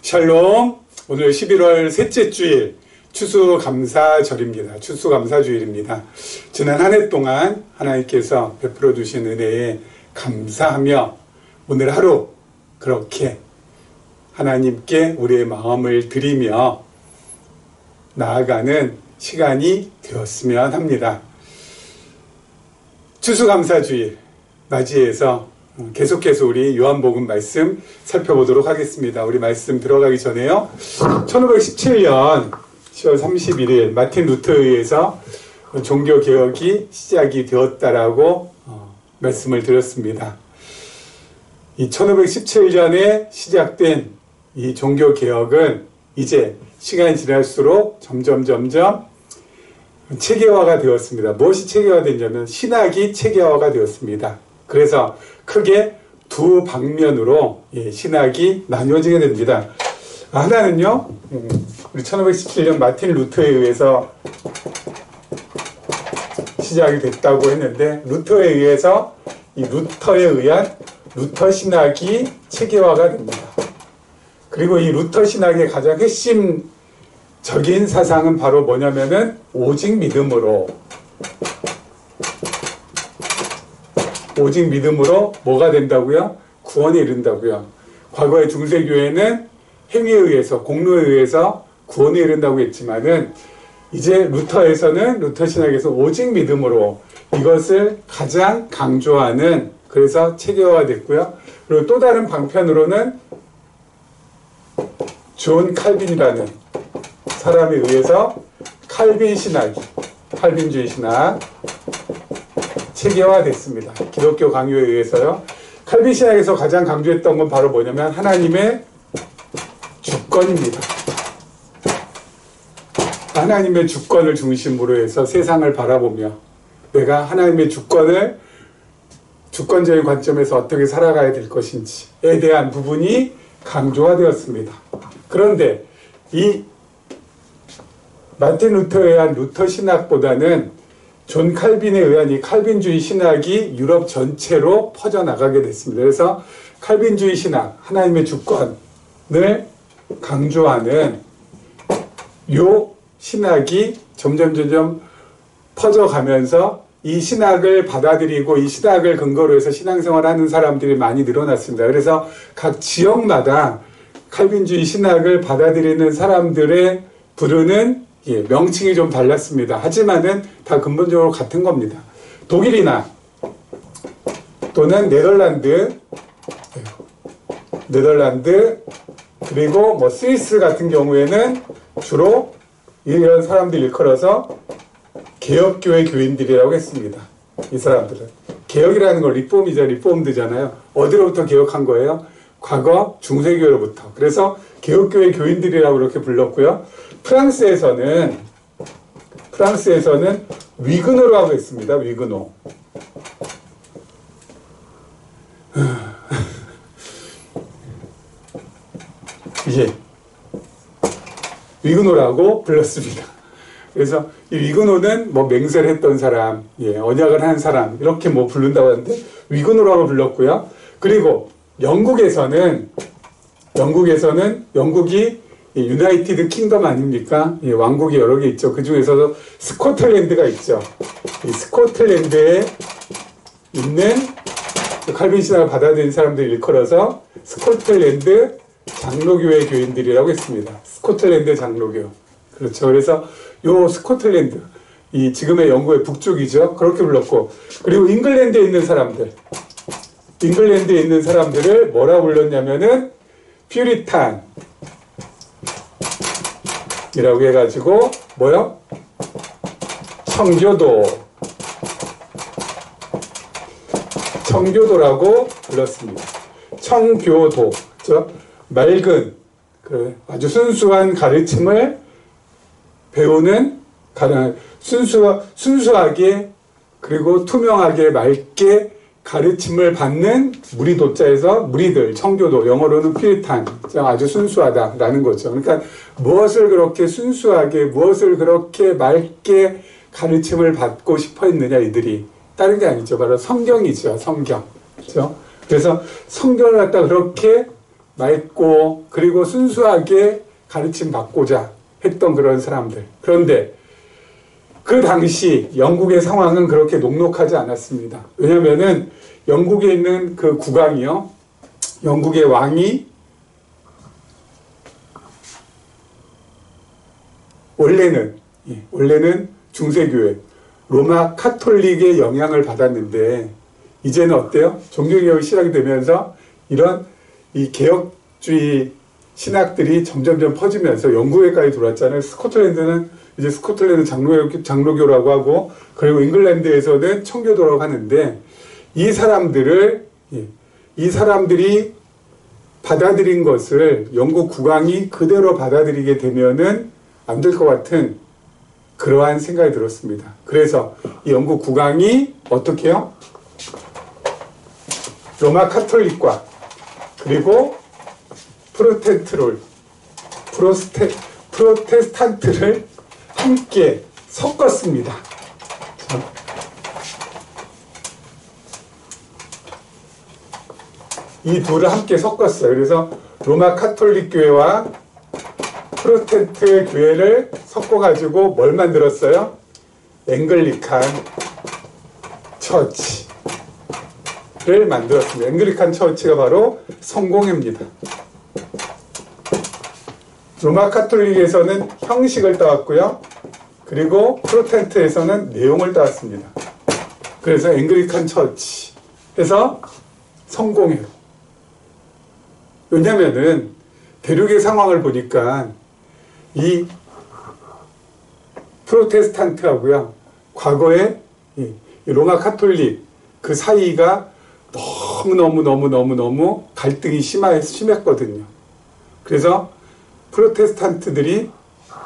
샬롬. 오늘 11월 셋째 주일 추수감사절입니다. 추수감사주일입니다. 지난 한 해 동안 하나님께서 베풀어 주신 은혜에 감사하며 오늘 하루 그렇게 하나님께 우리의 마음을 드리며 나아가는 시간이 되었으면 합니다. 추수감사주일 맞이해서 계속해서 우리 요한복음 말씀 살펴보도록 하겠습니다. 우리 말씀 들어가기 전에요. 1517년 10월 31일 마틴 루터에 의해서 종교개혁이 시작이 되었다라고 말씀을 드렸습니다. 이 1517년에 시작된 이 종교개혁은 이제 시간이 지날수록 점점 체계화가 되었습니다. 무엇이 체계화됐냐면 신학이 체계화가 되었습니다. 그래서 크게 두 방면으로 신학이 나뉘어지게 됩니다. 하나는요, 우리 1517년 마틴 루터에 의해서 시작이 됐다고 했는데, 루터에 의해서 이 루터에 의한 루터 신학이 체계화가 됩니다. 그리고 이 루터 신학의 가장 핵심적인 사상은 바로 뭐냐면은 오직 믿음으로 뭐가 된다고요? 구원에 이른다고요. 과거의 중세교회는 행위에 의해서, 공로에 의해서 구원에 이른다고 했지만은 이제 루터 신학에서 오직 믿음으로 이것을 가장 강조하는, 그래서 체계화가 됐고요. 그리고 또 다른 방편으로는 존 칼빈이라는 사람에 의해서 칼빈주의 신학 체계화됐습니다. 기독교 강요에 의해서요. 칼빈 신학에서 가장 강조했던 건 바로 뭐냐면 하나님의 주권입니다. 하나님의 주권을 중심으로 해서 세상을 바라보며 내가 하나님의 주권적인 관점에서 어떻게 살아가야 될 것인지에 대한 부분이 강조가 되었습니다. 그런데 이 마틴 루터에 의한 루터 신학보다는 존 칼빈에 의한 이 칼빈주의 신학이 유럽 전체로 퍼져나가게 됐습니다. 그래서 칼빈주의 신학, 하나님의 주권을 강조하는 요 신학이 점점 퍼져가면서 이 신학을 받아들이고 이 신학을 근거로 해서 신앙생활을 하는 사람들이 많이 늘어났습니다. 그래서 각 지역마다 칼빈주의 신학을 받아들이는 사람들의 부르는 명칭이 좀 달랐습니다. 하지만은 다 근본적으로 같은 겁니다. 독일이나 또는 네덜란드 그리고 스위스 같은 경우에는 주로 이런 사람들 일컬어서 개혁교회 교인들이라고 했습니다. 이 사람들은 개혁이라는 건 리폼드잖아요. 어디로부터 개혁한 거예요? 과거 중세교회로부터. 그래서 개혁교회 교인들이라고 그렇게 불렀고요. 프랑스에서는 위그노라고 했습니다. 위그노. 위그노라고 불렀습니다. 그래서 이 위그노는 맹세를 했던 사람, 언약을 한 사람, 이렇게 부른다고 하는데, 위그노라고 불렀고요. 그리고 영국이 유나이티드 킹덤 아닙니까? 왕국이 여러 개 있죠. 그 중에서도 스코틀랜드가 있죠. 이 스코틀랜드에 있는 칼빈 신학을 받아들인 사람들 일컬어서 스코틀랜드 장로교회 교인들이라고 했습니다. 스코틀랜드 장로교. 그렇죠. 그래서 요 스코틀랜드, 이 지금의 영국의 북쪽이죠. 그렇게 불렀고, 그리고 잉글랜드에 있는 사람들을 뭐라 불렀냐면은 퓨리탄 이라고 해가지고 청교도라고 불렀습니다. 청교도, 맑은, 아주 순수한 가르침을 배우는, 순수하게 그리고 투명하게 맑게 가르침을 받는 무리도자에서 무리들, 청교도, 영어로는 퓨리탄, 아주 순수하다라는 거죠. 그러니까 무엇을 그렇게 순수하게, 무엇을 그렇게 맑게 가르침을 받고 싶어 했느냐, 이들이. 다른 게 아니죠. 바로 성경이죠. 성경. 그렇죠? 그래서 성경을 갖다 그렇게 맑고 그리고 순수하게 가르침 받고자 했던 그런 사람들. 그런데 그 당시 영국의 상황은 그렇게 녹록하지 않았습니다. 왜냐면은 영국에 있는 그 국왕이요, 영국의 왕이 원래는 중세교회 로마 카톨릭의 영향을 받았는데 이제는 어때요? 종교개혁이 시작이 되면서 이런 이 개혁주의 신학들이 점점점 퍼지면서 영국에까지 들어왔잖아요. 이제 스코틀랜드 장로교라고 하고, 그리고 잉글랜드에서는 청교도라고 하는데, 이 사람들이 받아들인 것을 영국 국왕이 그대로 받아들이게 되면은 안 될 것 같은 그러한 생각이 들었습니다. 그래서 이 영국 국왕이 어떻게 해요? 로마 카톨릭과 그리고 프로테스탄트를 함께 섞었습니다. 이 둘을 함께 섞었어요. 그래서 로마 카톨릭 교회와 프로테스탄트 교회를 섞어가지고 뭘 만들었어요? 앵글리칸 처치를 만들었습니다. 앵글리칸 처치가 바로 성공회입니다. 로마 카톨릭에서는 형식을 따왔고요. 그리고 프로테스탄트에서는 내용을 따왔습니다. 그래서 앵글리칸 처치에서 성공해요. 왜냐면은 대륙의 상황을 보니까 이 프로테스탄트하고요, 과거에 이 로마 카톨릭 그 사이가 너무 갈등이 심했거든요. 그래서 프로테스탄트들이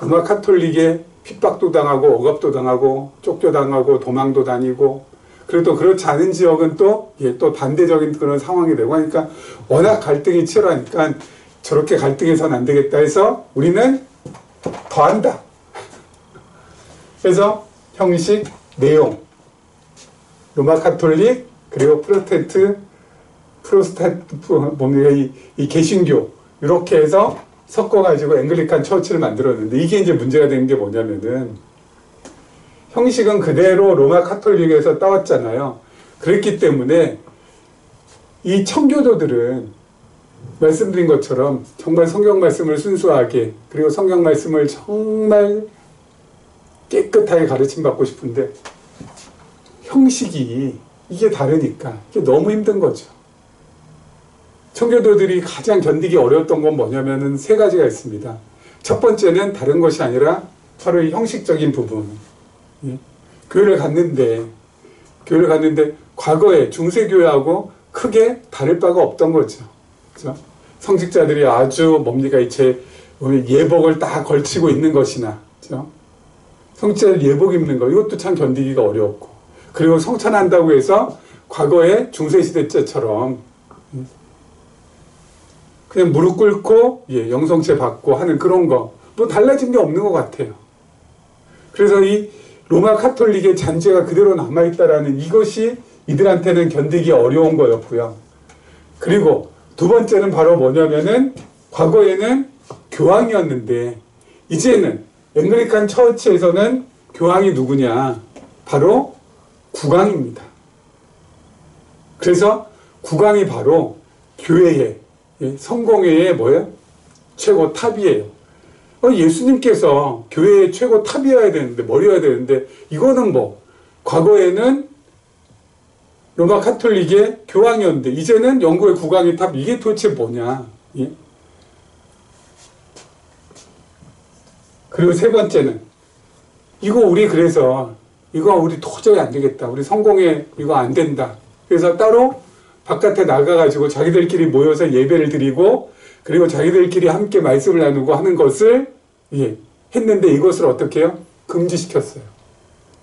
로마 카톨릭에 핍박도 당하고 억압도 당하고 쫓겨당하고 도망도 다니고, 그리고 또 그렇지 않은 지역은 또 반대적인 그런 상황이 되고 하니까 워낙 갈등이 치열하니까 저렇게 갈등해서는 안 되겠다 해서 우리는 더한다. 그래서 형식, 내용, 로마 카톨릭 그리고 이 개신교 이렇게 해서 섞어가지고 앵글리칸 처치를 만들었는데, 이게 이제 문제가 되는 게 뭐냐면은 형식은 그대로 로마 카톨릭에서 따왔잖아요. 그랬기 때문에 이 청교도들은 말씀드린 것처럼 정말 성경 말씀을 순수하게, 그리고 성경 말씀을 정말 깨끗하게 가르침받고 싶은데 형식이 이게 다르니까 이게 너무 힘든 거죠. 청교도들이 가장 견디기 어려웠던 건 뭐냐면은 세 가지가 있습니다. 첫 번째는 다른 것이 아니라 바로 이 형식적인 부분. 교회를 갔는데 과거에 중세교회하고 크게 다를 바가 없던 거죠. 그렇죠? 성직자들이 아주 예복을 딱 걸치고 있는 것이나, 그렇죠? 성직자들 예복 입는 거, 이것도 참 견디기가 어려웠고, 그리고 성찬한다고 해서 과거에 중세시대 때처럼 그냥 무릎 꿇고 영성체 받고 하는 그런 거, 뭐 달라진 게 없는 것 같아요. 그래서 이 로마 카톨릭의 잔재가 그대로 남아있다라는 이것이 이들한테는 견디기 어려운 거였고요. 그리고 두 번째는 바로 뭐냐면은 과거에는 교황이었는데 이제는 앵글리칸 처치에서는 교황이 누구냐? 바로 국왕입니다. 그래서 국왕이 바로 교회의 성공회의 최고 탑이에요. 예수님께서 교회의 최고 탑이어야 되는데, 머리여야 되는데, 이거는 과거에는 로마 카톨릭의 교황이었는데, 이제는 영국의 국왕이 탑, 이게 도대체 뭐냐. 예? 그리고 세 번째는, 이거 우리 도저히 안 되겠다. 우리 성공회 이거 안 된다. 그래서 따로 바깥에 나가가지고 자기들끼리 모여서 예배를 드리고, 그리고 자기들끼리 함께 말씀을 나누고 하는 것을 했는데, 이것을 어떻게 해요? 금지시켰어요.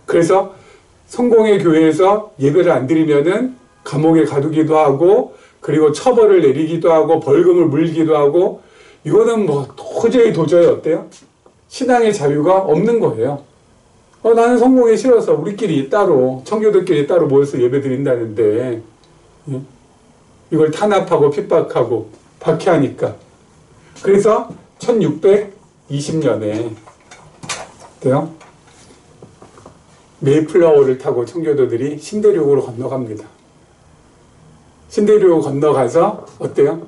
그래서 성공회 교회에서 예배를 안 드리면은 감옥에 가두기도 하고, 그리고 처벌을 내리기도 하고, 벌금을 물기도 하고, 이거는 도저히 어때요? 신앙의 자유가 없는 거예요. 나는 성공회 싫어서 우리끼리 따로, 청교도끼리 따로 모여서 예배 드린다는데, 이걸 탄압하고 핍박하고 박해하니까. 그래서 1620년에 어때요? 메이플라워를 타고 청교도들이 신대륙으로 건너갑니다. 신대륙으로 건너가서 어때요?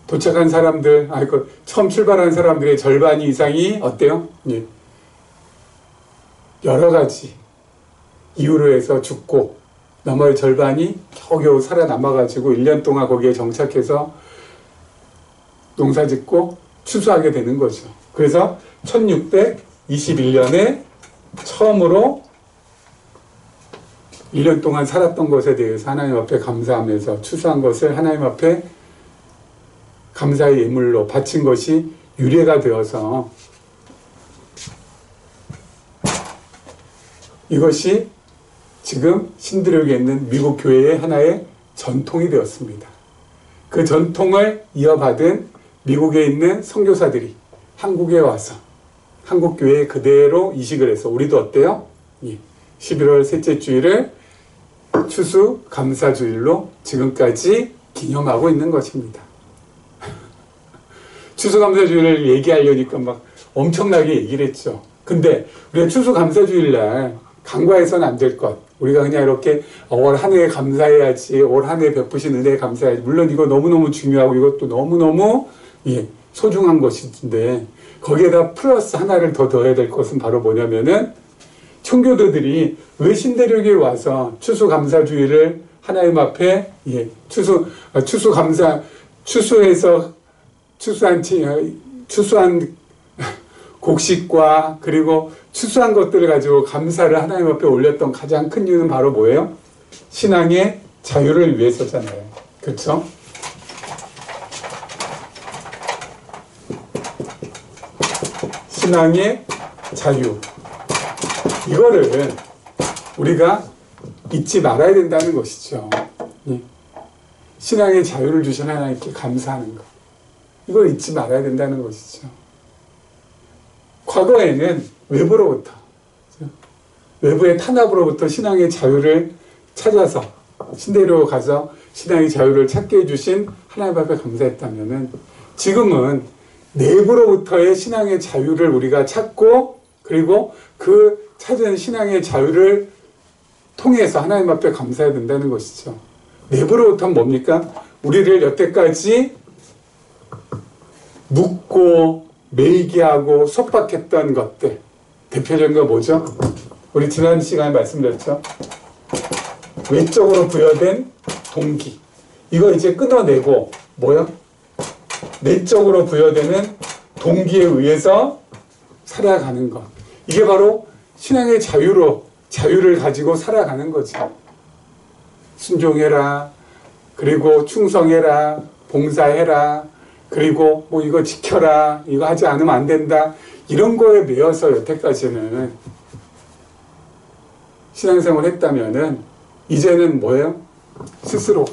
도착한 사람들, 처음 출발한 사람들의 절반 이상이 어때요? 예. 여러 가지 이유로 해서 죽고 나머지 절반이 겨우겨우 살아남아가지고 1년 동안 거기에 정착해서 농사짓고 추수하게 되는 거죠. 그래서 1621년에 처음으로 1년 동안 살았던 것에 대해서 하나님 앞에 감사하면서 추수한 것을 하나님 앞에 감사의 예물로 바친 것이 유래가 되어서 이것이 지금 신대륙에 있는 미국 교회의 하나의 전통이 되었습니다. 그 전통을 이어받은 미국에 있는 선교사들이 한국에 와서 한국 교회에 그대로 이식을 해서 우리도 어때요? 11월 셋째 주일을 추수 감사주일로 지금까지 기념하고 있는 것입니다. 추수감사주일을 얘기하려니까 막 엄청나게 얘기를 했죠. 근데 우리가 추수감사주일날 간과해서는 안 될 것. 우리가 그냥 이렇게 올 한 해에 감사해야지, 올 한 해에 베푸신 은혜에 감사해야지. 물론 이거 너무너무 중요하고 이것도 너무너무 소중한 것인데 거기에다 플러스 하나를 더 더해야 될 것은 바로 뭐냐면은 청교도들이 왜 신대륙에 와서 추수감사주일을 하나님 앞에 추수한 곡식과 그리고 추수한 것들을 가지고 감사를 하나님 앞에 올렸던 가장 큰 이유는 바로 뭐예요? 신앙의 자유를 위해서잖아요. 그렇죠? 신앙의 자유. 이거를 우리가 잊지 말아야 된다는 것이죠. 신앙의 자유를 주신 하나님께 감사하는 것. 이걸 잊지 말아야 된다는 것이죠. 과거에는 외부의 탄압으로부터 신앙의 자유를 찾아서 신대륙으로 가서 신앙의 자유를 찾게 해주신 하나님 앞에 감사했다면은 지금은 내부로부터의 신앙의 자유를 우리가 찾고 그리고 그 찾은 신앙의 자유를 통해서 하나님 앞에 감사해야 된다는 것이죠. 내부로부터는 뭡니까? 우리를 여태까지 묶고 매이게 하고 속박했던 것들. 대표적인 거 뭐죠? 우리 지난 시간에 말씀드렸죠. 외적으로 부여된 동기. 이거 이제 끊어내고 뭐요? 내적으로 부여되는 동기에 의해서 살아가는 것. 이게 바로 신앙의 자유를 가지고 살아가는 거죠. 순종해라. 그리고 충성해라. 봉사해라. 그리고 뭐 이거 지켜라. 이거 하지 않으면 안 된다. 이런 거에 매여서 여태까지는 신앙생활을 했다면은 이제는 뭐예요? 스스로가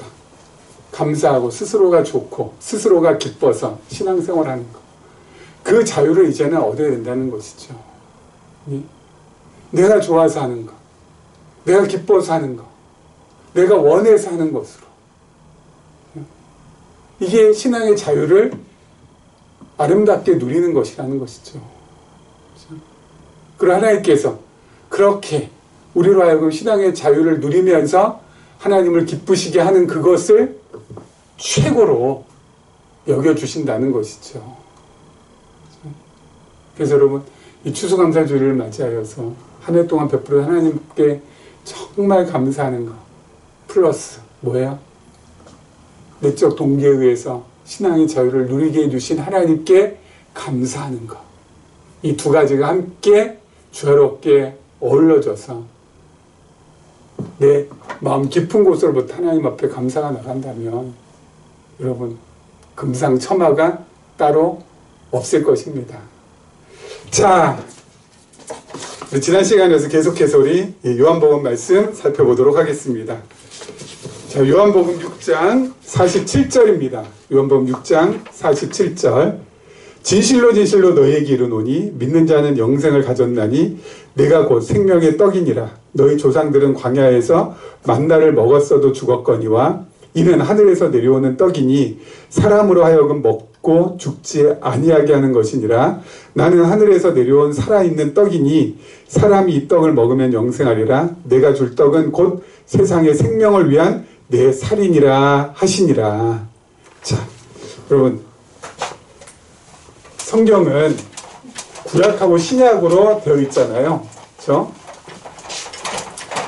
감사하고 스스로가 좋고 스스로가 기뻐서 신앙생활하는 것. 그 자유를 이제는 얻어야 된다는 것이죠. 내가 좋아서 하는 것. 내가 기뻐서 하는 것. 내가 원해서 하는 것으로. 이게 신앙의 자유를 아름답게 누리는 것이라는 것이죠. 그리고 하나님께서 그렇게 우리로 하여금 신앙의 자유를 누리면서 하나님을 기쁘시게 하는 그것을 최고로 여겨주신다는 것이죠. 그래서 여러분, 이 추수감사주일을 맞이하여서 한 해 동안 베풀어 하나님께 정말 감사하는 것. 플러스 뭐예요? 내적 동기에 의해서 신앙의 자유를 누리게 해주신 하나님께 감사하는 것. 이 두 가지가 함께 조화롭게 어우러져서 내 마음 깊은 곳으로부터 하나님 앞에 감사가 나간다면 여러분 금상첨화가 따로 없을 것입니다. 자, 지난 시간에서 계속해서 우리 요한복음 말씀 살펴보도록 하겠습니다. 자, 요한복음 6장 47절입니다. 요한복음 6장 47절. 진실로 진실로 너희에게 이르노니 믿는 자는 영생을 가졌나니 내가 곧 생명의 떡이니라. 너희 조상들은 광야에서 만나를 먹었어도 죽었거니와 이는 하늘에서 내려오는 떡이니 사람으로 하여금 먹고 죽지 아니하게 하는 것이니라. 나는 하늘에서 내려온 살아있는 떡이니 사람이 이 떡을 먹으면 영생하리라. 내가 줄 떡은 곧 세상의 생명을 위한 내 살이니라 하시니라. 자, 여러분, 성경은 구약하고 신약으로 되어 있잖아요. 그렇죠?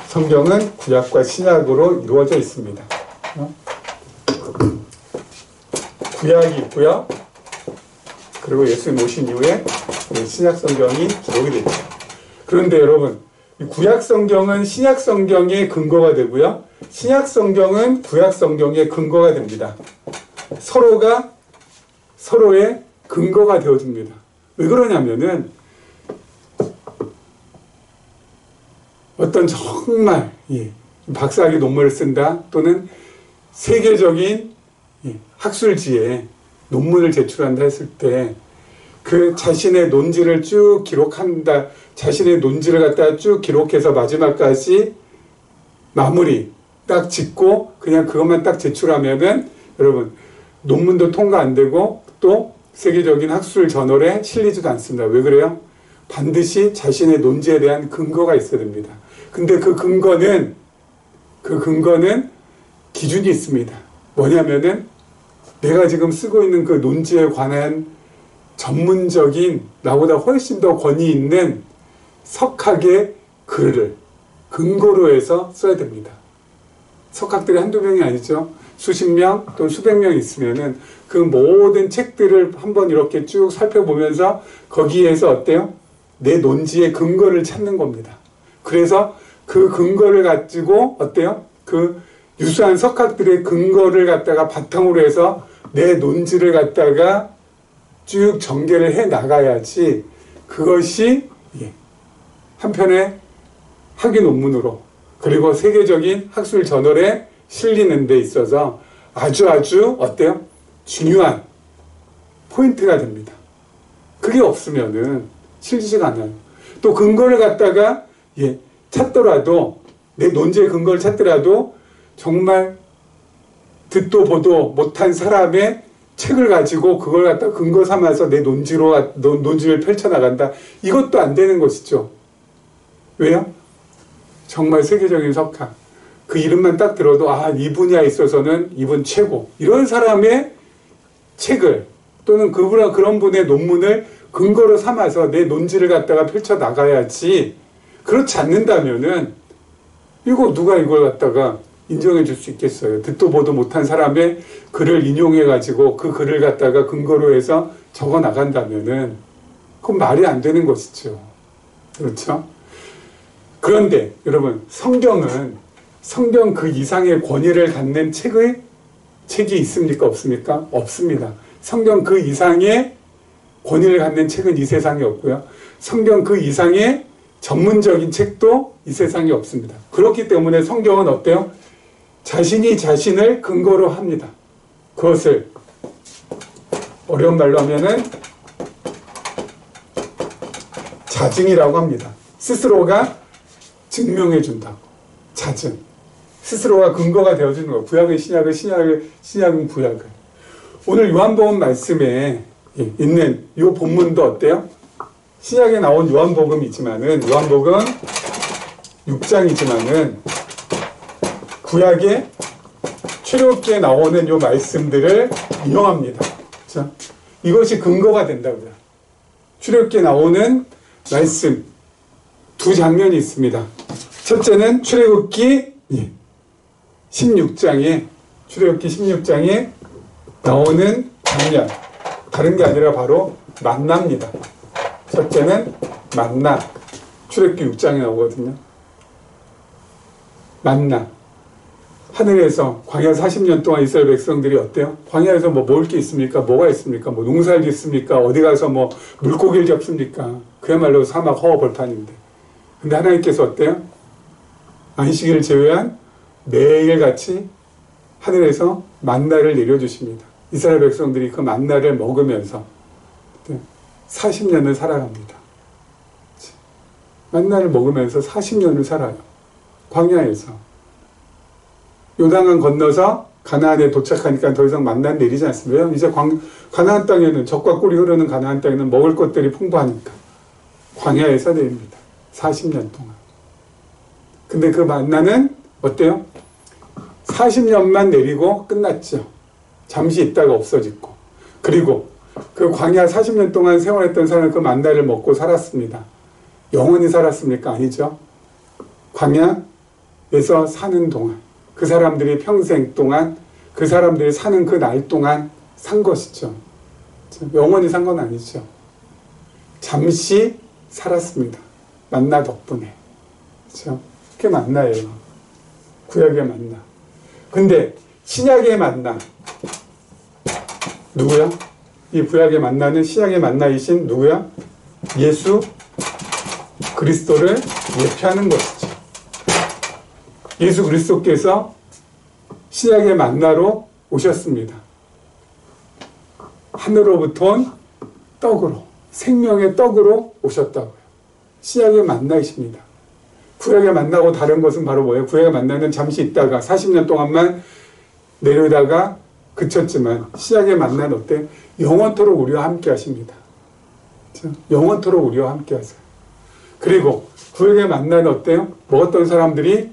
성경은 구약과 신약으로 이루어져 있습니다. 구약이 있고요. 그리고 예수님 오신 이후에 신약 성경이 기록이 되죠. 그런데 여러분, 구약 성경은 신약 성경의 근거가 되고요. 신약 성경은 구약 성경의 근거가 됩니다. 서로가 서로의 근거가 되어줍니다. 왜 그러냐면은 어떤 정말 박사학위 논문을 쓴다 또는 세계적인 학술지에 논문을 제출한다 했을 때 그 자신의 논지를 쭉 기록한다, 자신의 논지를 갖다가 쭉 기록해서 마지막까지 마무리 딱 짓고 그냥 그것만 딱 제출하면은 여러분 논문도 통과 안 되고 또 세계적인 학술 저널에 실리지도 않습니다. 왜 그래요? 반드시 자신의 논지에 대한 근거가 있어야 됩니다. 근데 그 근거는 기준이 있습니다. 뭐냐면은 내가 지금 쓰고 있는 그 논지에 관한 전문적인 나보다 훨씬 더 권위 있는 석학의 글을 근거로 해서 써야 됩니다. 석학들이 한두 명이 아니죠. 수십 명 또는 수백 명 있으면은 그 모든 책들을 한번 이렇게 쭉 살펴보면서 거기에서 어때요? 내 논지의 근거를 찾는 겁니다. 그래서 그 근거를 가지고 어때요? 그 유수한 석학들의 근거를 갖다가 바탕으로 해서 내 논지를 갖다가 쭉 전개를 해 나가야지 그것이 한편의 학위 논문으로 그리고 세계적인 학술 저널에 실리는 데 있어서 아주 어때요? 중요한 포인트가 됩니다. 그게 없으면은 실리지가 않아요. 또 근거를 갖다가 찾더라도 내 논지의 근거를 찾더라도 정말 듣도 보도 못한 사람의 책을 가지고 그걸 갖다 근거 삼아서 내 논지를 펼쳐나간다. 이것도 안 되는 것이죠. 왜요? 정말 세계적인 석학. 그 이름만 딱 들어도 이 분야에 있어서는 이분 최고. 이런 사람의 책을 또는 그런 분의 논문을 근거로 삼아서 내 논지를 갖다가 펼쳐나가야지. 그렇지 않는다면은 누가 이걸 갖다가 인정해 줄 수 있겠어요. 듣도 보도 못한 사람의 글을 인용해 가지고 그 글을 갖다가 근거로 해서 적어 나간다면은 그건 말이 안 되는 것이죠. 그렇죠? 그런데 여러분, 성경 그 이상의 권위를 갖는 책이 있습니까? 없습니까? 없습니다. 성경 그 이상의 권위를 갖는 책은 이 세상에 없고요. 성경 그 이상의 전문적인 책도 이 세상에 없습니다. 그렇기 때문에 성경은 어때요? 자신이 자신을 근거로 합니다. 그것을 어려운 말로 하면은 자증이라고 합니다. 스스로가 증명해 준다고. 자증. 스스로가 근거가 되어주는 거. 구약은 신약을, 신약은 구약을. 오늘 요한복음 말씀에 있는 이 본문도 어때요? 신약에 나온 요한복음이지만은, 요한복음 6장이지만은, 구약의 출애굽기에 나오는 요 말씀들을 인용합니다. 자, 이것이 근거가 된다고요. 출애굽기에 나오는 말씀 두 장면이 있습니다. 첫째는 출애굽기 16장에 나오는 장면. 다른 게 아니라 바로 만나입니다. 첫째는 만나. 출애굽기 6장에 나오거든요. 만나. 하늘에서 광야 40년 동안 이스라엘 백성들이 어때요? 광야에서 먹을 게 있습니까? 뭐가 있습니까? 농사를 짓습니까? 어디 가서 물고기를 잡습니까? 그야말로 사막 허허벌판인데. 근데 하나님께서 어때요? 안식일을 제외한 매일같이 하늘에서 만나를 내려주십니다. 이스라엘 백성들이 그 만나를 먹으면서 40년을 살아갑니다. 만나를 먹으면서 40년을 살아요. 광야에서. 요단강 건너서 가나안에 도착하니까 더 이상 만난 내리지 않습니다. 이제 가나안 땅에는 젖과 꿀이 흐르는 가나안 땅에는 먹을 것들이 풍부하니까 광야에서 내립니다. 40년 동안. 근데 그 만나는 어때요? 40년만 내리고 끝났죠. 잠시 있다가 없어지고. 그리고 그 광야 40년 동안 생활했던 사람은 그 만나를 먹고 살았습니다. 영원히 살았습니까? 아니죠. 광야에서 사는 동안, 그 사람들이 평생 동안, 그 사람들이 사는 그 날 동안 산 것이죠. 영원히 산 건 아니죠. 잠시 살았습니다. 만나 덕분에. 그렇죠? 그게 만나예요. 구약의 만나. 근데 신약의 만나 누구야? 이 구약의 만나는 신약의 만나이신 누구야? 예수 그리스도를 예표하는 것이죠. 예수 그리스도께서 신약의 만나로 오셨습니다. 하늘로부터 온 떡으로, 생명의 떡으로 오셨다고요. 신약의 만나이십니다. 구약의 만나고 다른 것은 바로 뭐예요? 구약의 만나는 잠시 있다가 40년 동안만 내려다가 그쳤지만 신약의 만나는 어때? 영원토록 우리와 함께 하십니다. 그렇죠? 영원토록 우리와 함께 하세요. 그리고 구약의 만나는 어때요? 먹었던 사람들이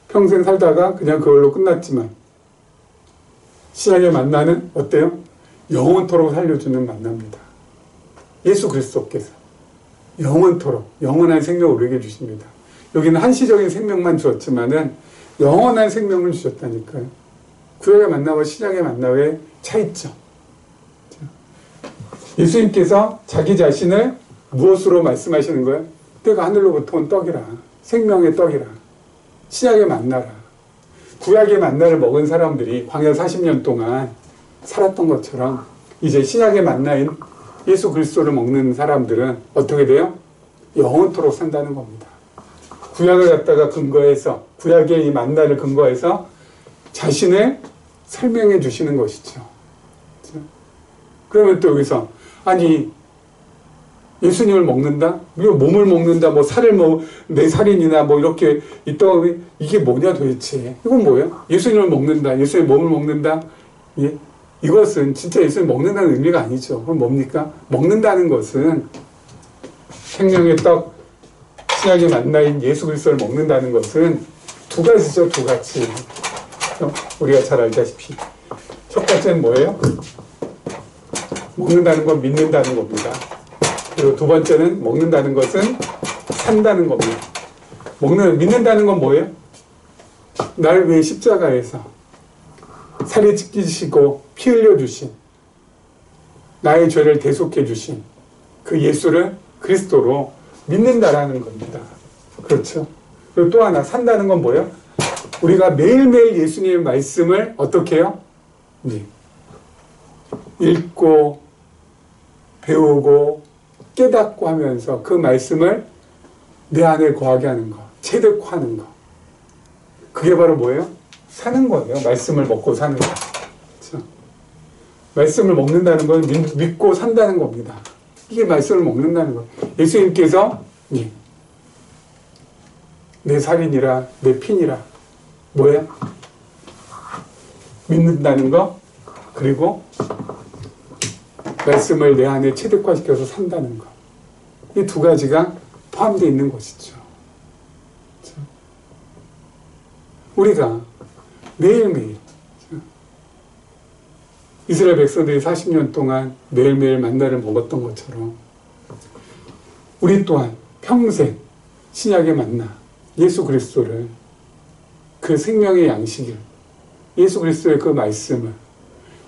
평생 살다가 그냥 그걸로 끝났지만 신약의 만나는 어때요? 영원토록 살려주는 만나입니다. 예수 그리스도께서 영원토록 영원한 생명을 우리에게 주십니다. 여기는 한시적인 생명만 주었지만은 영원한 생명을 주셨다니까요. 구약의 만나와 신약의 만나의 차이점. 예수님께서 자기 자신을 무엇으로 말씀하시는 거예요? 때가 하늘로부터 온 떡이라. 생명의 떡이라. 신약의 만나라. 구약의 만나를 먹은 사람들이 광야 40년 동안 살았던 것처럼 이제 신약의 만나인 예수 그리스도를 먹는 사람들은 어떻게 돼요? 영원토록 산다는 겁니다. 구약을 갖다가 근거해서, 구약의 이 만나를 근거해서 자신을 설명해 주시는 것이죠. 그렇죠? 그러면 또 여기서 아니 예수님을 먹는다? 몸을 먹는다? 뭐 살을 내 살인이나 뭐 이렇게 있다고 이게 뭐냐 도대체? 이건 뭐예요? 예수님을 먹는다? 예수님의 몸을 먹는다? 예? 이것은 진짜 예수님 먹는다는 의미가 아니죠. 그럼 뭡니까? 먹는다는 것은 생명의 떡, 신약의 만나인 예수 그리스도를 먹는다는 것은 두 가지죠, 두 가지. 우리가 잘 알다시피. 첫 번째는 뭐예요? 먹는다는 건 믿는다는 겁니다. 그리고 두 번째는 먹는다는 것은 산다는 겁니다. 믿는다는 건 뭐예요? 날 위해 십자가에서 살이 찢기시고 피 흘려주신, 나의 죄를 대속해 주신 그 예수를 그리스도로 믿는다라는 겁니다. 그렇죠? 그리고 또 하나, 산다는 건 뭐예요? 우리가 매일매일 예수님의 말씀을 어떻게 해요? 네. 읽고 배우고 깨닫고 하면서 그 말씀을 내 안에 거하게 하는 거, 체득화하는 거. 그게 바로 뭐예요? 사는 거예요. 말씀을 먹고 사는 거. 그렇죠? 말씀을 먹는다는 건 믿고 산다는 겁니다. 이게 말씀을 먹는다는 거예요. 예수님께서 내 살인이라 내 핀이라 뭐예요? 믿는다는 거, 그리고 말씀을 내 안에 체득화시켜서 산다는 거. 이 두 가지가 포함되어 있는 것이죠. 그렇죠? 우리가 매일매일 이스라엘 백성들이 40년 동안 매일매일 만나를 먹었던 것처럼 우리 또한 평생 신약의 만나, 예수 그리스도를, 그 생명의 양식을, 예수 그리스도의 그 말씀을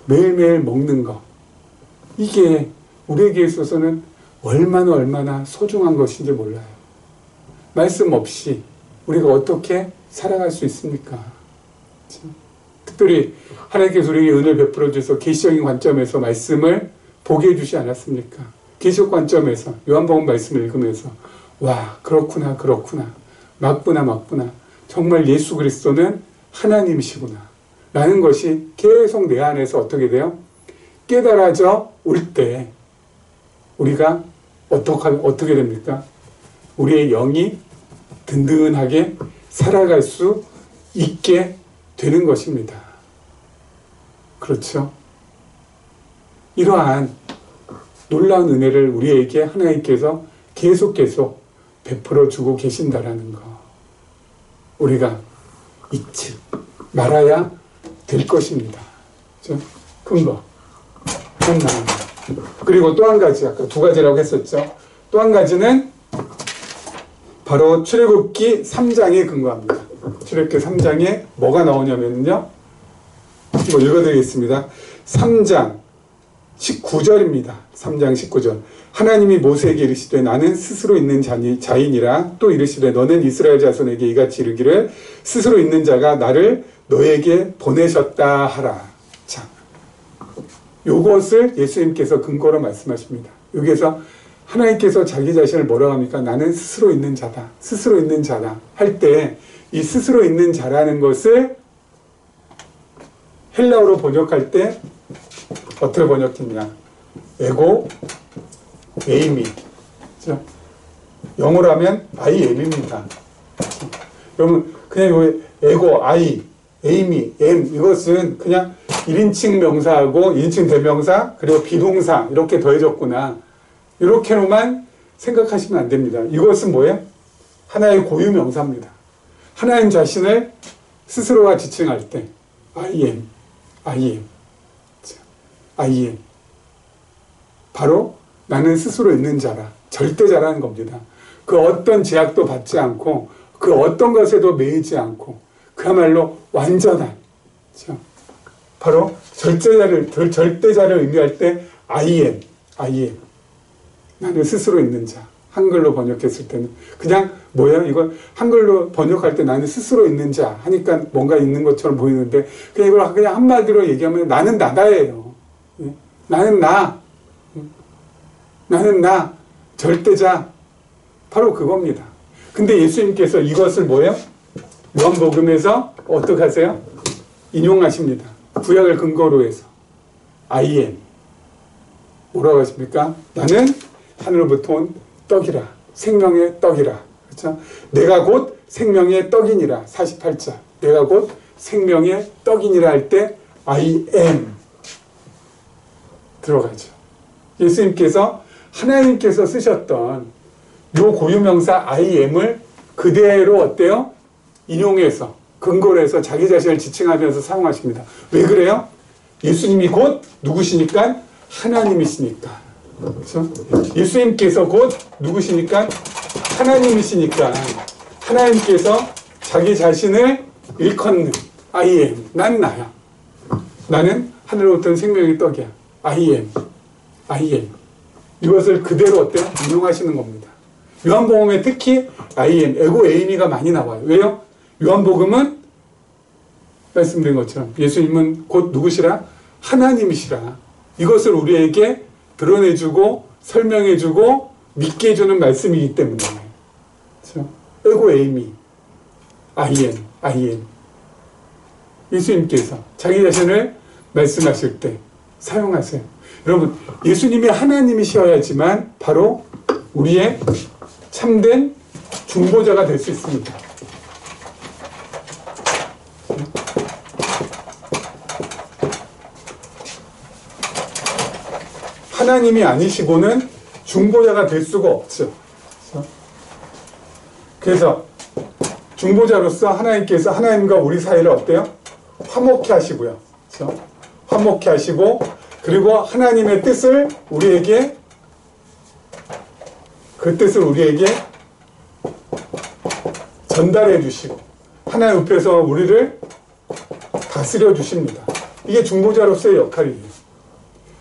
매일매일 먹는 것, 이게 우리에게 있어서는 얼마나 소중한 것인지 몰라요. 말씀 없이 우리가 어떻게 살아갈 수 있습니까? 그렇죠? 특별히 하나님께서 우리에게 은혜를 베풀어 주셔서 계시적인 관점에서 말씀을 보게 해주지 않았습니까? 계시적 관점에서 요한복음 말씀을 읽으면서 와, 그렇구나 맞구나 정말 예수 그리스도는 하나님이시구나 라는 것이 계속 내 안에서 어떻게 돼요? 깨달아져 올 때 우리가 어떻게 됩니까? 우리의 영이 든든하게 살아갈 수 있게 되는 것입니다. 그렇죠? 이러한 놀라운 은혜를 우리에게 하나님께서 계속 베풀어 주고 계신다라는 거. 우리가 잊지 말아야 될 것입니다. 그렇죠? 큰 거. 그리고 또 한 가지, 아까 두 가지라고 했었죠. 또 한 가지는 바로 출애굽기 3장에 근거합니다. 출애굽기 3장에 뭐가 나오냐면요. 한번 읽어드리겠습니다. 3장 19절입니다. 3장 19절. 하나님이 모세에게 이르시되 나는 스스로 있는 자이니라. 또 이르시되 너는 이스라엘 자손에게 이같이 이르기를 스스로 있는 자가 나를 너에게 보내셨다 하라. 자, 요것을 예수님께서 근거로 말씀하십니다. 여기에서 하나님께서 자기 자신을 뭐라고 합니까? 나는 스스로 있는 자다. 스스로 있는 자다. 할 때 이 스스로 있는 자라는 것을 헬라어로 번역할 때 어떻게 번역했냐? 에고 에이미. 그렇죠? 영어로 하면 I am입니다. 여러분 그냥 요 에고, I, 에이미, M 이것은 그냥 1인칭 명사하고 2인칭 대명사 그리고 비동사 이렇게 더해졌구나. 이렇게로만 생각하시면 안 됩니다. 이것은 뭐예요? 하나의 고유 명사입니다. 하나님 자신을 스스로가 지칭할 때 I am, I am, I am. 바로 나는 스스로 있는 자라. 절대자라는 겁니다. 그 어떤 제약도 받지 않고 그 어떤 것에도 매이지 않고 그야말로 완전한, 그렇죠? 바로 절대자를 의미할 때 I am, I am. 나는 스스로 있는 자. 한글로 번역했을 때는 그냥 뭐예요? 이걸 한글로 번역할 때 나는 스스로 있는 자 하니까 뭔가 있는 것처럼 보이는데 그냥 이걸 그냥 한마디로 얘기하면 나는 나다예요. 나는 나. 나는 나. 절대자. 바로 그겁니다. 근데 예수님께서 이것을 뭐예요? 요한복음에서 어떻게 하세요? 인용하십니다. 구약을 근거로 해서. I am. 뭐라고 하십니까? 나는 하늘로부터 온 떡이라. 생명의 떡이라. 그렇죠? 내가 곧 생명의 떡이니라. 48자. 내가 곧 생명의 떡이니라 할 때 I am 들어가죠. 예수님께서 하나님께서 쓰셨던 요 고유명사 I am을 그대로 어때요? 인용해서 근거로 해서 자기 자신을 지칭하면서 사용하십니다. 왜 그래요? 예수님이 곧 누구시니까? 하나님이시니까. 그렇죠? 예수님께서 곧 누구시니까? 하나님이시니까 하나님께서 자기 자신을 일컫는 I am. 난 나야. 나는 하늘로부터 온 생명의 떡이야. I am. I am. 이것을 그대로 어때요? 인용하시는 겁니다. 요한복음에 특히 I am, 에고 에이미가 많이 나와요. 왜요? 요한복음은 말씀드린 것처럼 예수님은 곧 누구시라? 하나님이시라. 이것을 우리에게 드러내주고 설명해주고 믿게 해주는 말씀이기 때문에 그렇죠? 에고 에이미 I am, I am. 예수님께서 자기 자신을 말씀하실 때 사용하세요. 여러분 예수님이 하나님이셔야지만 바로 우리의 참된 중보자가 될 수 있습니다. 하나님이 아니시고는 중보자가 될 수가 없죠. 그래서 중보자로서 하나님께서 하나님과 우리 사이를 어때요? 화목케 하시고요. 그렇죠? 화목케 하시고 그리고 하나님의 뜻을 우리에게 그 뜻을 우리에게 전달해 주시고 하나님 옆에서 우리를 다스려 주십니다. 이게 중보자로서의 역할이에요.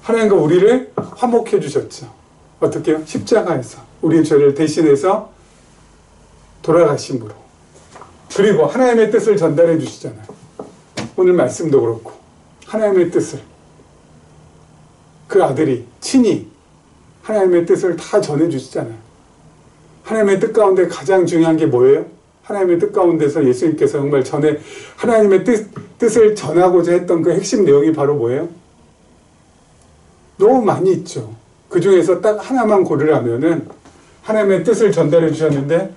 하나님과 우리를 화목해 주셨죠. 어떻게 해요? 십자가에서 우리의 죄를 대신해서 돌아가심으로. 그리고 하나님의 뜻을 전달해 주시잖아요. 오늘 말씀도 그렇고 하나님의 뜻을 그 아들이 친히 하나님의 뜻을 다 전해 주시잖아요. 하나님의 뜻 가운데 가장 중요한 게 뭐예요? 하나님의 뜻 가운데서 예수님께서 정말 전에 하나님의 뜻을 전하고자 했던 그 핵심 내용이 바로 뭐예요? 너무 많이 있죠. 그 중에서 딱 하나만 고르라면은 하나님의 뜻을 전달해 주셨는데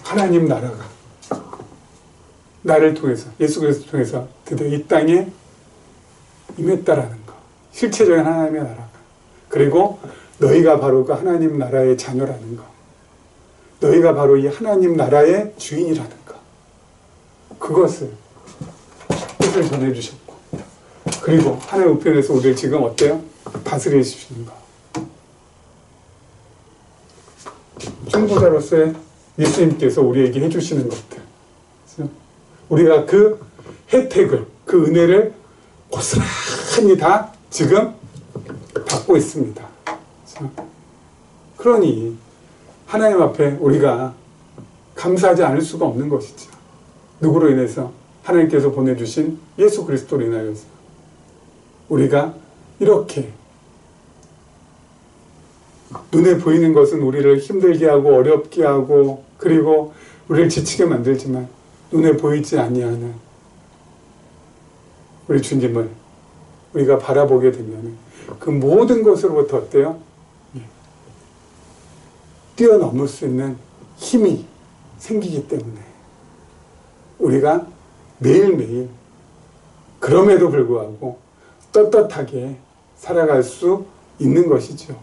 하나님 나라가 나를 통해서, 예수 그리스도를 통해서 드디어 이 땅에 임했다라는 거. 실체적인 하나님의 나라가. 그리고 너희가 바로 그 하나님 나라의 자녀라는 거. 너희가 바로 이 하나님 나라의 주인이라는 거. 그것을 뜻을 전해주셨고, 그리고 하나님 우편에서 우리를 지금 어때요? 다스려 주시는 거. 중보자로서의 예수님께서 우리에게 해주시는 것들. 우리가 그 혜택을, 그 은혜를 고스란히 다 지금 받고 있습니다. 그러니 하나님 앞에 우리가 감사하지 않을 수가 없는 것이죠. 누구로 인해서? 하나님께서 보내주신 예수 그리스도로 인하여서 우리가 이렇게 눈에 보이는 것은 우리를 힘들게 하고 어렵게 하고 그리고 우리를 지치게 만들지만 눈에 보이지 아니하는 우리 주님을 우리가 바라보게 되면 그 모든 것으로부터 어때요? 뛰어넘을 수 있는 힘이 생기기 때문에 우리가 매일매일 그럼에도 불구하고 떳떳하게 살아갈 수 있는 것이죠.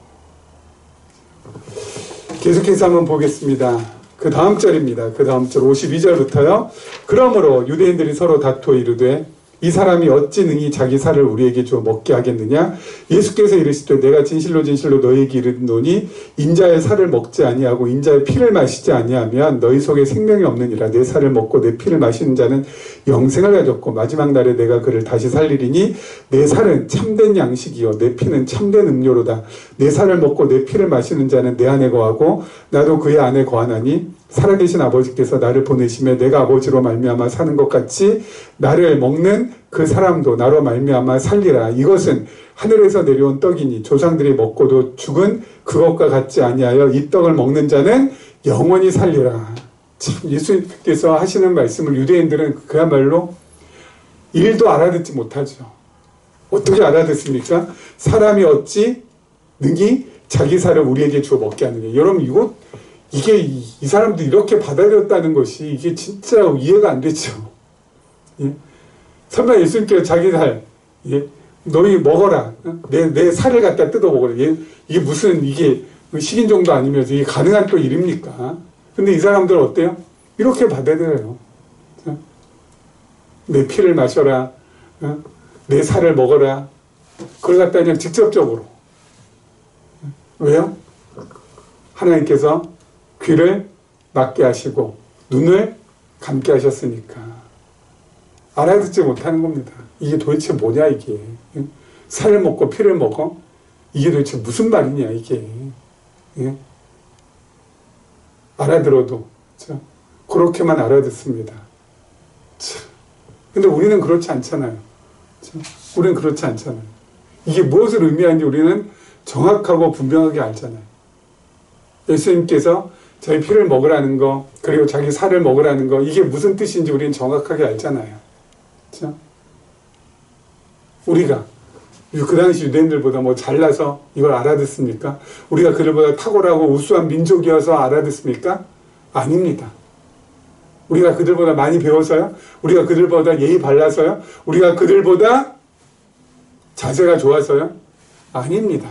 계속해서 한번 보겠습니다. 그 다음 절입니다. 그 다음 절 52절부터요. 그러므로 유대인들이 서로 다투어 이르되 이 사람이 어찌 능히 자기 살을 우리에게 주어 먹게 하겠느냐? 예수께서 이르시되 내가 진실로 진실로 너희에게 이르노니 인자의 살을 먹지 아니하고 인자의 피를 마시지 아니하면 너희 속에 생명이 없느니라. 내 살을 먹고 내 피를 마시는 자는 영생을 가졌고 마지막 날에 내가 그를 다시 살리리니 내 살은 참된 양식이요 내 피는 참된 음료로다. 내 살을 먹고 내 피를 마시는 자는 내 안에 거하고 나도 그의 안에 거하나니 살아계신 아버지께서 나를 보내시며 내가 아버지로 말미암아 사는 것 같이 나를 먹는 그 사람도 나로 말미암아 살리라. 이것은 하늘에서 내려온 떡이니 조상들이 먹고도 죽은 그것과 같지 아니하여 이 떡을 먹는 자는 영원히 살리라. 참 예수님께서 하시는 말씀을 유대인들은 그야말로 일도 알아듣지 못하죠. 어떻게 알아듣습니까? 사람이 어찌 능히 자기 살을 우리에게 주어 먹게 하느냐. 여러분 이게 이 사람도 이렇게 받아들였다는 것이 이게 진짜 이해가 안 되죠. 예? 설마 예수님께서 자기 살, 예? 너희 먹어라. 내 살을 갖다 뜯어 먹어라. 이게 무슨 이게 식인종도 아니면서 이게 가능한 또 일입니까? 근데 이 사람들은 어때요? 이렇게 받아들여요. 내 피를 마셔라. 내 살을 먹어라. 그걸 갖다 그냥 직접적으로. 왜요? 하나님께서 귀를 막게 하시고 눈을 감게 하셨으니까 알아듣지 못하는 겁니다. 이게 도대체 뭐냐 이게. 살을 먹고 피를 먹어? 이게 도대체 무슨 말이냐 이게. 예? 알아들어도 그렇게만 알아듣습니다. 근데 우리는 그렇지 않잖아요. 우리는 그렇지 않잖아요. 이게 무엇을 의미하는지 우리는 정확하고 분명하게 알잖아요. 예수님께서 저희 피를 먹으라는 거, 그리고 자기 살을 먹으라는 거, 이게 무슨 뜻인지 우리는 정확하게 알잖아요. 그렇죠? 우리가 그 당시 유대인들보다 뭐 잘나서 이걸 알아듣습니까? 우리가 그들보다 탁월하고 우수한 민족이어서 알아듣습니까? 아닙니다. 우리가 그들보다 많이 배워서요? 우리가 그들보다 예의 발라서요? 우리가 그들보다 자세가 좋아서요? 아닙니다.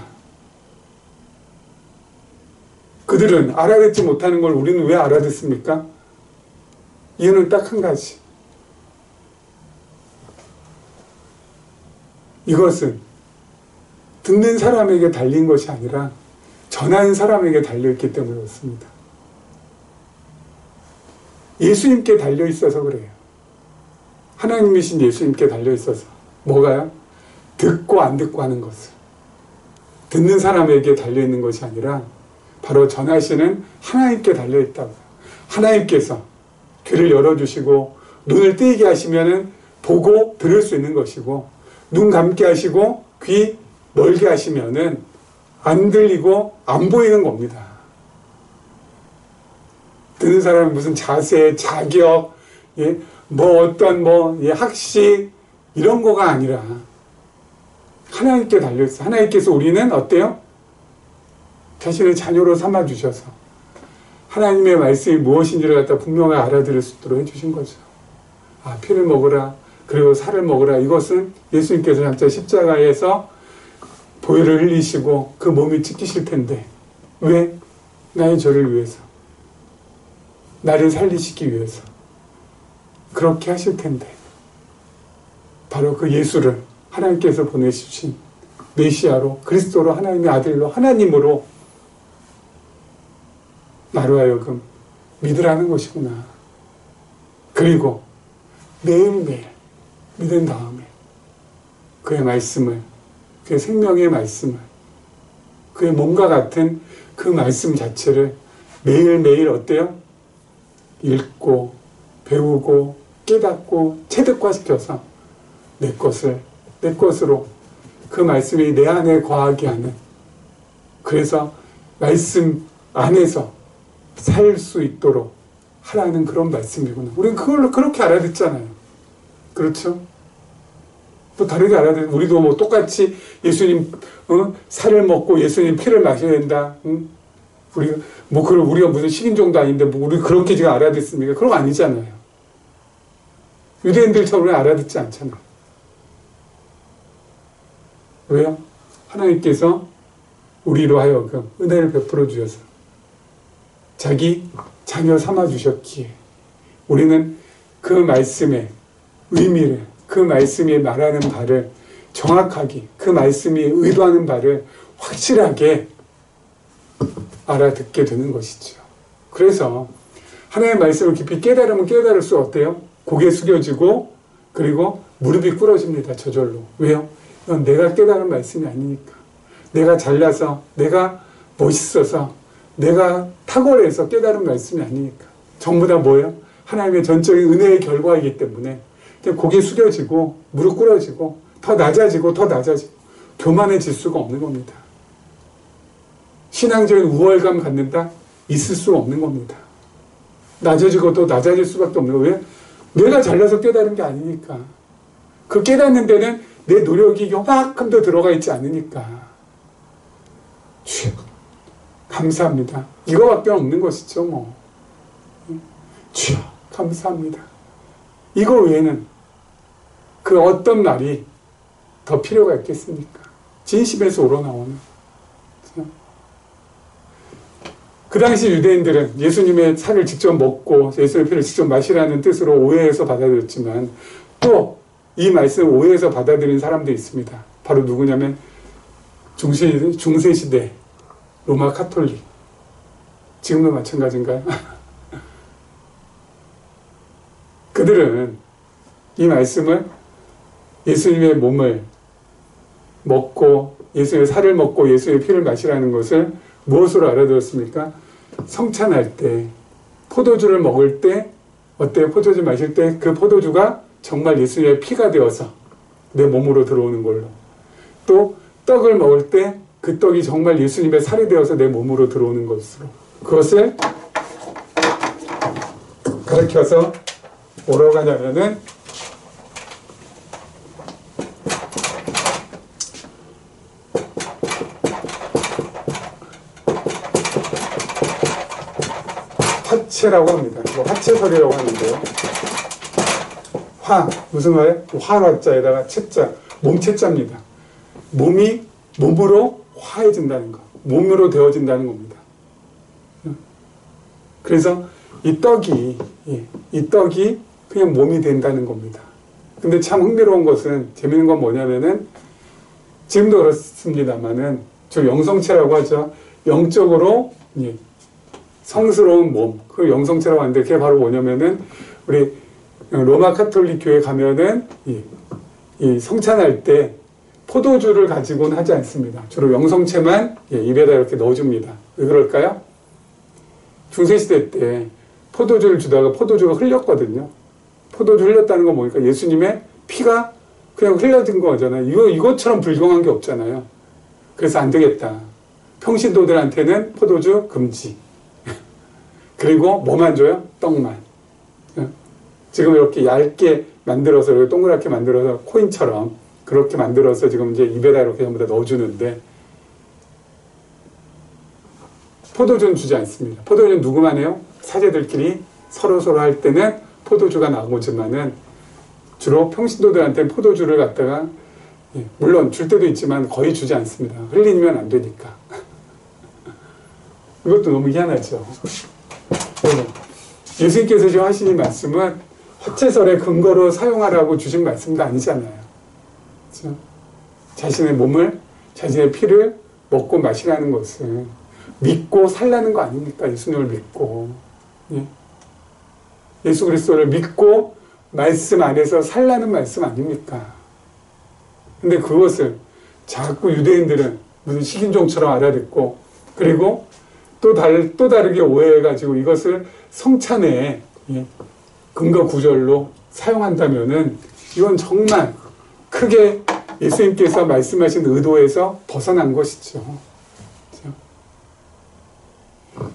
그들은 알아듣지 못하는 걸 우리는 왜 알아듣습니까? 이유는 딱 한 가지. 이것은 듣는 사람에게 달린 것이 아니라 전하는 사람에게 달려있기 때문에 그렇습니다. 예수님께 달려있어서 그래요. 하나님이신 예수님께 달려있어서. 뭐가요? 듣고 안 듣고 하는 것을. 듣는 사람에게 달려있는 것이 아니라 바로 전하시는 하나님께 달려있다고요. 하나님께서 귀를 열어주시고 눈을 뜨이게 하시면은 보고 들을 수 있는 것이고 눈 감게 하시고 귀 멀게 하시면은 안 들리고 안 보이는 겁니다. 듣는 사람은 무슨 자세, 자격, 예, 뭐 어떤 예, 학식 이런 거가 아니라 하나님께 달려있어요. 하나님께서 우리는 어때요? 자신을 자녀로 삼아주셔서 하나님의 말씀이 무엇인지를 갖다 분명히 알아들을 수 있도록 해주신 거죠. 피를 먹으라, 그리고 살을 먹으라. 이것은 예수님께서 장차 십자가에서 보혈을 흘리시고 그 몸이 찢기실 텐데, 왜? 나의 죄를 위해서, 나를 살리시기 위해서 그렇게 하실 텐데, 바로 그 예수를 하나님께서 보내주신 메시아로, 그리스도로, 하나님의 아들로, 하나님으로 나로 하여금 믿으라는 것이구나. 그리고 매일매일 믿은 다음에 그의 말씀을, 그의 생명의 말씀을, 그의 몸과 같은 그 말씀 자체를 매일매일 어때요? 읽고 배우고 깨닫고 체득화시켜서 내 것으로 그 말씀이 내 안에 거하게 하는, 그래서 말씀 안에서 살 수 있도록 하라는 그런 말씀이구나. 우리는 그걸로 그렇게 알아듣잖아요. 그렇죠? 또 다르게 알아듣는, 우리도 뭐 똑같이 예수님 살을 먹고 예수님 피를 마셔야 된다. 우리가 무슨 식인종도 아닌데 우리 그렇게 지금 알아듣습니까? 그런 거 아니잖아요. 유대인들처럼 알아듣지 않잖아요. 왜요? 하나님께서 우리로 하여금 은혜를 베풀어 주셔서 자기 자녀 삼아 주셨기에 우리는 그 말씀의 의미를, 그 말씀이 말하는 바를 정확하게, 그 말씀이 의도하는 바를 확실하게 알아듣게 되는 것이죠. 그래서 하나님의 말씀을 깊이 깨달으면 깨달을수록 어때요? 고개 숙여지고, 그리고 무릎이 꿇어집니다. 저절로. 왜요? 이건 내가 깨달은 말씀이 아니니까. 내가 잘나서, 내가 멋있어서, 내가 탁월해서 깨달은 말씀이 아니니까. 전부 다 뭐예요? 하나님의 전적인 은혜의 결과이기 때문에 그냥 고개 숙여지고 무릎 꿇어지고 더 낮아지고 더 낮아지고 교만해질 수가 없는 겁니다. 신앙적인 우월감 갖는다? 있을 수 없는 겁니다. 낮아지고 또 낮아질 수밖에 없는 거예요. 왜? 내가 잘나서 깨달은 게 아니니까. 그 깨닫는 데는 내 노력이 요만큼도 들어가 있지 않으니까. 주여, 감사합니다. 이거밖에 없는 것이죠, 뭐. 주여, 감사합니다. 이거 외에는 그 어떤 말이 더 필요가 있겠습니까? 진심에서 우러나오는. 그 당시 유대인들은 예수님의 살을 직접 먹고 예수님의 피를 직접 마시라는 뜻으로 오해해서 받아들였지만, 또 이 말씀을 오해해서 받아들인 사람도 있습니다. 바로 누구냐면 중세시대 로마 카톨릭. 지금도 마찬가지인가요? 그들은 이 말씀을 예수님의 몸을 먹고 예수님의 살을 먹고 예수님의 피를 마시라는 것을 무엇으로 알아들었습니까? 성찬할 때, 포도주를 먹을 때, 어때요? 포도주 마실 때 그 포도주가 정말 예수님의 피가 되어서 내 몸으로 들어오는 걸로. 또 떡을 먹을 때 그 떡이 정말 예수님의 살이 되어서 내 몸으로 들어오는 것으로. 그것을 가르쳐서 뭐라고 하냐면은 화채라고 합니다. 화채설이라고 하는데요. 무슨 말이에요? 화자에다가 채자, 몸채자입니다. 몸이 몸으로 화해진다는 거, 몸으로 되어진다는 겁니다. 그래서 이 떡이 그냥 몸이 된다는 겁니다. 근데 참 흥미로운 것은, 재밌는 건 뭐냐면은, 지금도 그렇습니다만은, 저 영성체라고 하죠. 영적으로, 성스러운 몸, 그걸 영성체라고 하는데, 그게 바로 뭐냐면은, 우리 로마 카톨릭 교회 가면은, 이 성찬할 때 포도주를 가지고는 하지 않습니다. 주로 영성체만 입에다 이렇게 넣어줍니다. 왜 그럴까요? 중세시대 때 포도주를 주다가 포도주가 흘렸거든요. 포도주 흘렸다는 건 뭐니까 예수님의 피가 그냥 흘려진 거잖아요. 이것처럼 불경한 게 없잖아요. 그래서 안 되겠다. 평신도들한테는 포도주 금지. 그리고 뭐만 줘요? 떡만. 지금 이렇게 얇게 만들어서, 이렇게 동그랗게 만들어서 코인처럼 그렇게 만들어서 지금 이제 입에다 이렇게 전부 다 넣어주는데, 포도주는 주지 않습니다. 포도주는 누구만 해요? 사제들끼리 서로 할 때는 포도주가 나오지만은 주로 평신도들한테 포도주를 갖다가 물론 줄 때도 있지만 거의 주지 않습니다. 흘리면 안 되니까. 이것도 너무 희한하죠. 예수님께서 지금 하신 이 말씀은 화채설의 근거로 사용하라고 주신 말씀도 아니잖아요. 그렇죠? 자신의 몸을, 자신의 피를 먹고 마시라는 것은 믿고 살라는 거 아닙니까? 예수님을 믿고. 예수 그리스도를 믿고 말씀 안에서 살라는 말씀 아닙니까? 근데 그것을 자꾸 유대인들은 무슨 식인종처럼 알아듣고, 그리고 또 다르게 오해해가지고 이것을 성찬의 근거 구절로 사용한다면은 이건 정말 크게 예수님께서 말씀하신 의도에서 벗어난 것이죠. 그렇죠?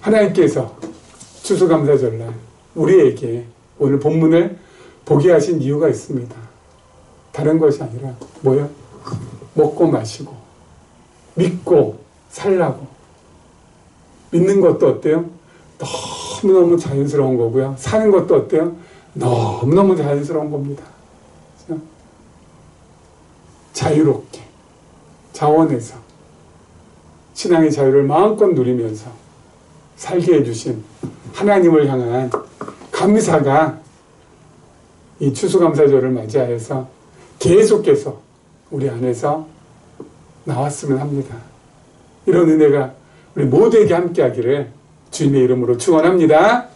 하나님께서 추수감사절날 우리에게 오늘 본문을 보게 하신 이유가 있습니다. 다른 것이 아니라 뭐요? 먹고 마시고 믿고 살라고. 믿는 것도 어때요? 너무너무 자연스러운 거고요. 사는 것도 어때요? 너무너무 자연스러운 겁니다. 그렇죠? 자유롭게 자원해서 신앙의 자유를 마음껏 누리면서 살게 해주신 하나님을 향한 감사가 이 추수감사절을 맞이하여서 계속해서 우리 안에서 나왔으면 합니다. 이런 은혜가 우리 모두에게 함께하기를 주님의 이름으로 축원합니다.